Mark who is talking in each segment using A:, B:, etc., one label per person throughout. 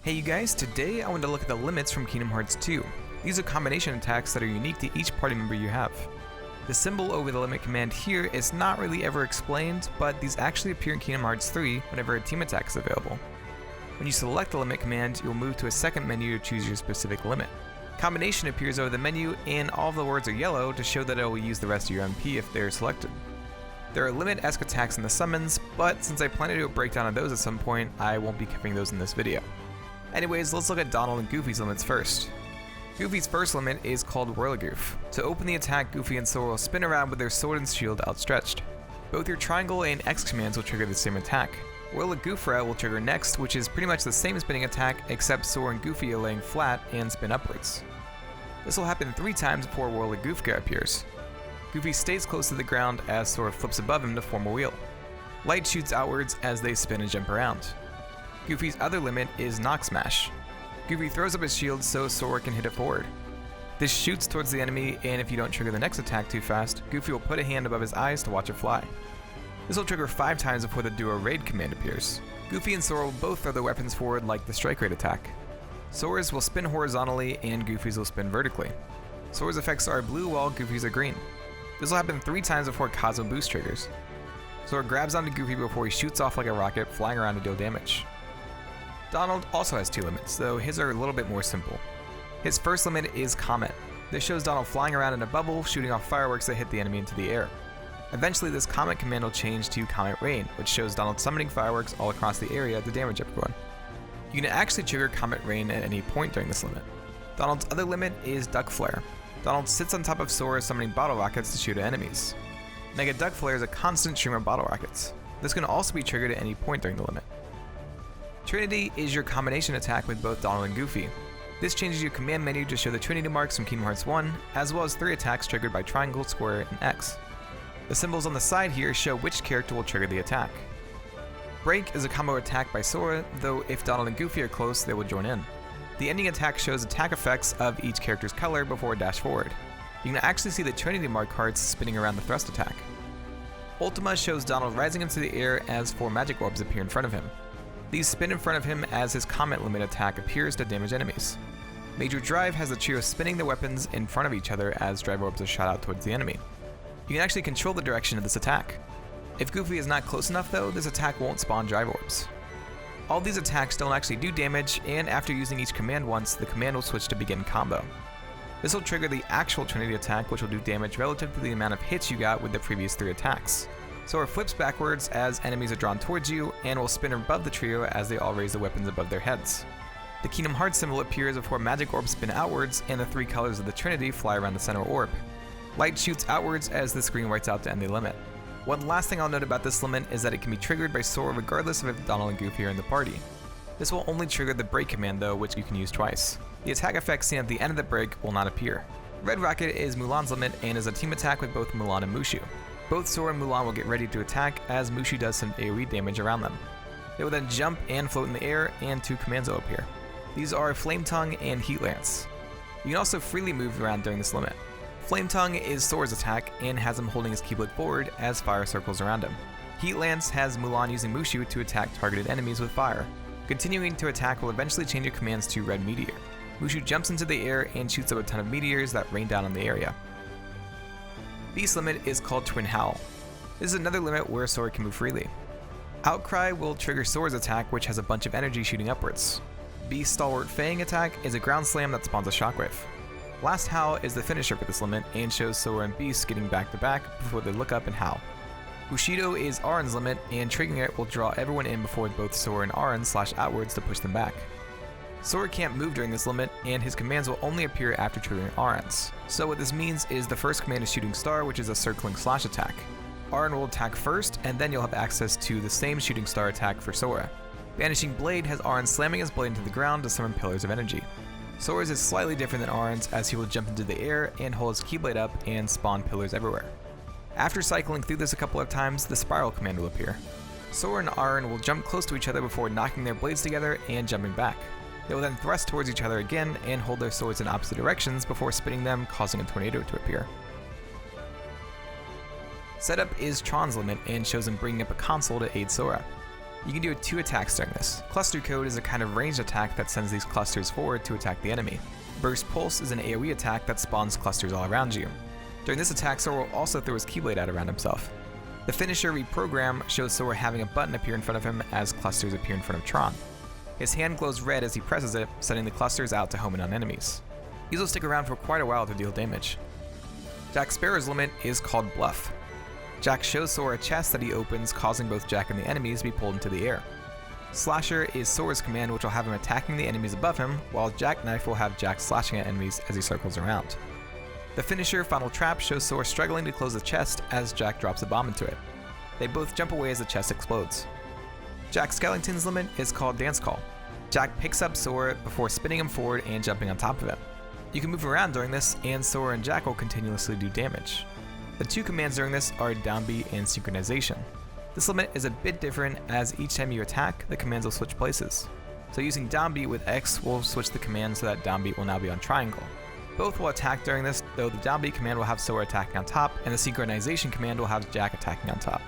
A: Hey you guys, today I want to look at the limits from Kingdom Hearts 2. These are combination attacks that are unique to each party member you have. The symbol over the limit command here is not really ever explained, but these actually appear in Kingdom Hearts 3 whenever a team attack is available. When you select the limit command, you'll move to a second menu to choose your specific limit. Combination appears over the menu, and all of the words are yellow to show that it will use the rest of your MP if they're selected. There are limit-esque attacks in the summons, but since I plan to do a breakdown of those at some point, I won't be covering those in this video. Anyways, let's look at Donald and Goofy's limits first. Goofy's first limit is called whirli-goof. To open the attack, Goofy and Sora will spin around with their sword and shield outstretched. Both your triangle and X commands will trigger the same attack. Whirli-goof will trigger next, which is pretty much the same spinning attack, except Sora and Goofy are laying flat and spin upwards. This will happen 3 times before whirli-goof appears. Goofy stays close to the ground as Sora flips above him to form a wheel. Light shoots outwards as they spin and jump around. Goofy's other limit is knock smash. Goofy throws up his shield so Sora can hit it forward. This shoots towards the enemy, and if you don't trigger the next attack too fast, Goofy will put a hand above his eyes to watch it fly. This will trigger 5 times before the duo raid command appears. Goofy and Sora will both throw their weapons forward like the strike rate attack. Sora's will spin horizontally and Goofy's will spin vertically. Sora's effects are blue while Goofy's are green. This will happen 3 times before Cosmo Boost triggers. Sora grabs onto Goofy before he shoots off like a rocket, flying around to deal damage. Donald also has 2 limits, though his are a little bit more simple. His first limit is Comet. This shows Donald flying around in a bubble, shooting off fireworks that hit the enemy into the air. Eventually, this Comet command will change to Comet Rain, which shows Donald summoning fireworks all across the area to damage everyone. You can actually trigger Comet Rain at any point during this limit. Donald's other limit is Duck Flare. Donald sits on top of Sora summoning bottle rockets to shoot at enemies. Mega Duck Flare is a constant stream of bottle rockets. This can also be triggered at any point during the limit. Trinity is your combination attack with both Donald and Goofy. This changes your command menu to show the Trinity marks from Kingdom Hearts 1, as well as 3 attacks triggered by triangle, square, and X. The symbols on the side here show which character will trigger the attack. Break is a combo attack by Sora, though if Donald and Goofy are close, they will join in. The ending attack shows attack effects of each character's color before a dash forward. You can actually see the Trinity mark cards spinning around the thrust attack. Ultima shows Donald rising into the air as 4 magic orbs appear in front of him. These spin in front of him as his Comet limit attack appears to damage enemies. Major Drive has the trio spinning their weapons in front of each other as drive orbs are shot out towards the enemy. You can actually control the direction of this attack. If Goofy is not close enough though, this attack won't spawn drive orbs. All these attacks don't actually do damage, and after using each command once, the command will switch to begin combo. This will trigger the actual Trinity attack, which will do damage relative to the amount of hits you got with the previous 3 attacks. Sora flips backwards as enemies are drawn towards you, and will spin above the trio as they all raise the weapons above their heads. The Kingdom Hearts symbol appears before magic orbs spin outwards, and the 3 colors of the Trinity fly around the center orb. Light shoots outwards as the screen whites out to end the limit. One last thing I'll note about this limit is that it can be triggered by Sora regardless of if Donald and Goofy are in the party. This will only trigger the break command though, which you can use twice. The attack effect seen at the end of the break will not appear. Red Rocket is Mulan's limit and is a team attack with both Mulan and Mushu. Both Sora and Mulan will get ready to attack as Mushu does some AoE damage around them. They will then jump and float in the air, and 2 commands will appear. These are Flame Tongue and Heat Lance. You can also freely move around during this limit. Flame Tongue is Sora's attack and has him holding his Keyblade forward as fire circles around him. Heat Lance has Mulan using Mushu to attack targeted enemies with fire. Continuing to attack will eventually change your commands to Red Meteor. Mushu jumps into the air and shoots up a ton of meteors that rain down on the area. Beast limit is called Twin Howl. This is another limit where Sora can move freely. Outcry will trigger Sora's attack, which has a bunch of energy shooting upwards. Beast Stalwart Fang attack is a ground slam that spawns a shockwave. Last Howl is the finisher for this limit and shows Sora and Beast getting back to back before they look up and howl. Bushido is Auron's limit, and triggering it will draw everyone in before both Sora and Auron slash outwards to push them back. Sora can't move during this limit, and his commands will only appear after triggering Auron's. So what this means is the first command is Shooting Star, which is a circling slash attack. Auron will attack first, and then you'll have access to the same Shooting Star attack for Sora. Banishing Blade has Auron slamming his blade into the ground to summon Pillars of Energy. Sora's is slightly different than Auron's, as he will jump into the air and hold his Keyblade up and spawn pillars everywhere. After cycling through this a couple of times, the Spiral command will appear. Sora and Auron will jump close to each other before knocking their blades together and jumping back. They will then thrust towards each other again and hold their swords in opposite directions before spinning them, causing a tornado to appear. Setup is Tron's limit and shows him bringing up a console to aid Sora. You can do 2 attacks during this. Cluster Code is a kind of ranged attack that sends these clusters forward to attack the enemy. Burst Pulse is an AoE attack that spawns clusters all around you. During this attack, Sora will also throw his Keyblade out around himself. The finisher Reprogram shows Sora having a button appear in front of him as clusters appear in front of Tron. His hand glows red as he presses it, sending the clusters out to home in on enemies. These will stick around for quite a while to deal damage. Jack Sparrow's limit is called Bluff. Jack shows Sora a chest that he opens, causing both Jack and the enemies to be pulled into the air. Slasher is Sora's command, which will have him attacking the enemies above him, while Jackknife will have Jack slashing at enemies as he circles around. The finisher Final Trap shows Sora struggling to close the chest as Jack drops a bomb into it. They both jump away as the chest explodes. Jack Skellington's limit is called Dance Call. Jack picks up Sora before spinning him forward and jumping on top of him. You can move around during this, and Sora and Jack will continuously do damage. The 2 commands during this are Downbeat and Synchronization. This limit is a bit different as each time you attack, the commands will switch places. So using Downbeat with X will switch the command so that Downbeat will now be on Triangle. Both will attack during this, though the Downbeat command will have Sora attacking on top, and the Synchronization command will have Jack attacking on top.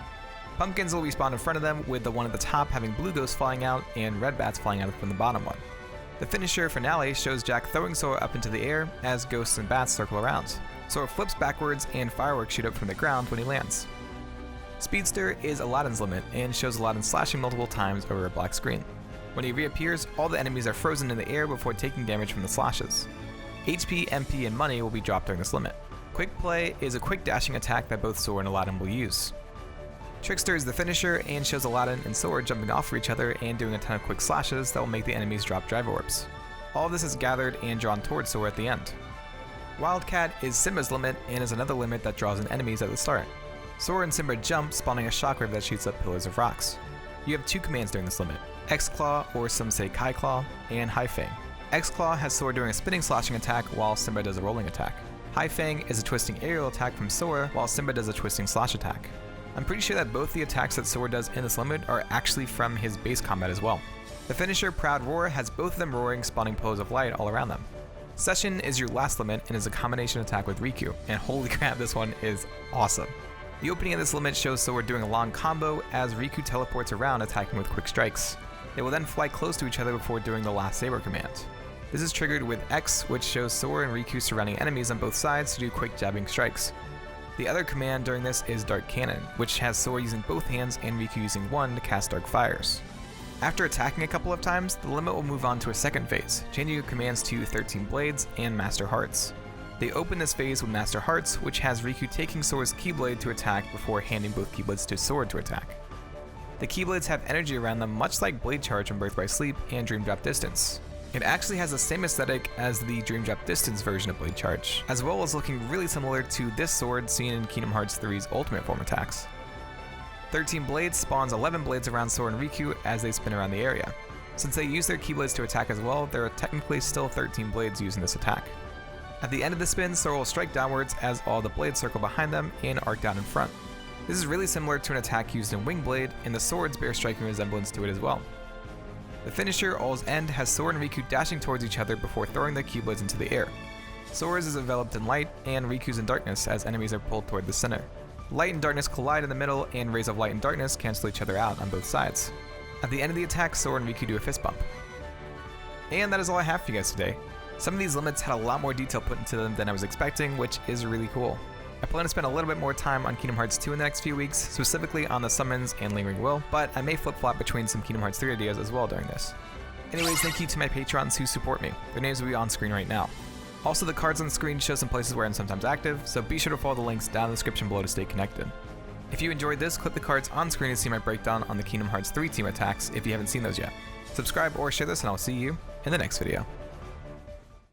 A: Pumpkins will respawn in front of them, with the one at the top having blue ghosts flying out and red bats flying out from the bottom one. The finisher Finale shows Jack throwing Sora up into the air as ghosts and bats circle around. Sora flips backwards and fireworks shoot up from the ground when he lands. Speedster is Aladdin's limit and shows Aladdin slashing multiple times over a black screen. When he reappears, all the enemies are frozen in the air before taking damage from the slashes. HP, MP, and money will be dropped during this limit. Quick Play is a quick dashing attack that both Sora and Aladdin will use. Trickster is the finisher and shows Aladdin and Sora jumping off for each other and doing a ton of quick slashes that will make the enemies drop drive orbs. All of this is gathered and drawn towards Sora at the end. Wildcat is Simba's limit and is another limit that draws in enemies at the start. Sora and Simba jump, spawning a shockwave that shoots up pillars of rocks. You have 2 commands during this limit, X-Claw, or some say Kai-Claw, and High Fang. X-Claw has Sora doing a spinning slashing attack while Simba does a rolling attack. High Fang is a twisting aerial attack from Sora while Simba does a twisting slash attack. I'm pretty sure that both the attacks that Sora does in this limit are actually from his base combat as well. The finisher Proud Roar has both of them roaring, spawning pillars of light all around them. Session is your last limit and is a combination attack with Riku, and holy crap, this one is awesome. The opening of this limit shows Sora doing a long combo as Riku teleports around attacking with quick strikes. They will then fly close to each other before doing the last saber command. This is triggered with X, which shows Sora and Riku surrounding enemies on both sides to do quick jabbing strikes. The other command during this is Dark Cannon, which has Sora using both hands and Riku using one to cast Dark Fires. After attacking a couple of times, the limit will move on to a second phase, changing your commands to 13 Blades and Master Hearts. They open this phase with Master Hearts, which has Riku taking Sora's Keyblade to attack before handing both Keyblades to Sora to attack. The Keyblades have energy around them much like Blade Charge from Birth by Sleep and Dream Drop Distance. It actually has the same aesthetic as the Dream Drop Distance version of Blade Charge, as well as looking really similar to this sword seen in Kingdom Hearts 3's Ultimate Form attacks. 13 Blades spawns 11 blades around Sora and Riku as they spin around the area. Since they use their Keyblades to attack as well, there are technically still 13 blades used in this attack. At the end of the spin, Sora will strike downwards as all the blades circle behind them and arc down in front. This is really similar to an attack used in Wing Blade, and the swords bear striking resemblance to it as well. The finisher, All's End, has Sora and Riku dashing towards each other before throwing their Keyblades into the air. Sora's is enveloped in light, and Riku's in darkness as enemies are pulled toward the center. Light and darkness collide in the middle, and rays of light and darkness cancel each other out on both sides. At the end of the attack, Sora and Riku do a fist bump. And that is all I have for you guys today. Some of these limits had a lot more detail put into them than I was expecting, which is really cool. I plan to spend a little bit more time on Kingdom Hearts 2 in the next few weeks, specifically on the summons and Lingering Will, but I may flip-flop between some Kingdom Hearts 3 ideas as well during this. Anyways, thank you to my patrons who support me. Their names will be on screen right now. Also, the cards on the screen show some places where I'm sometimes active, so be sure to follow the links down in the description below to stay connected. If you enjoyed this, click the cards on screen to see my breakdown on the Kingdom Hearts 3 team attacks if you haven't seen those yet. Subscribe or share this, and I'll see you in the next video.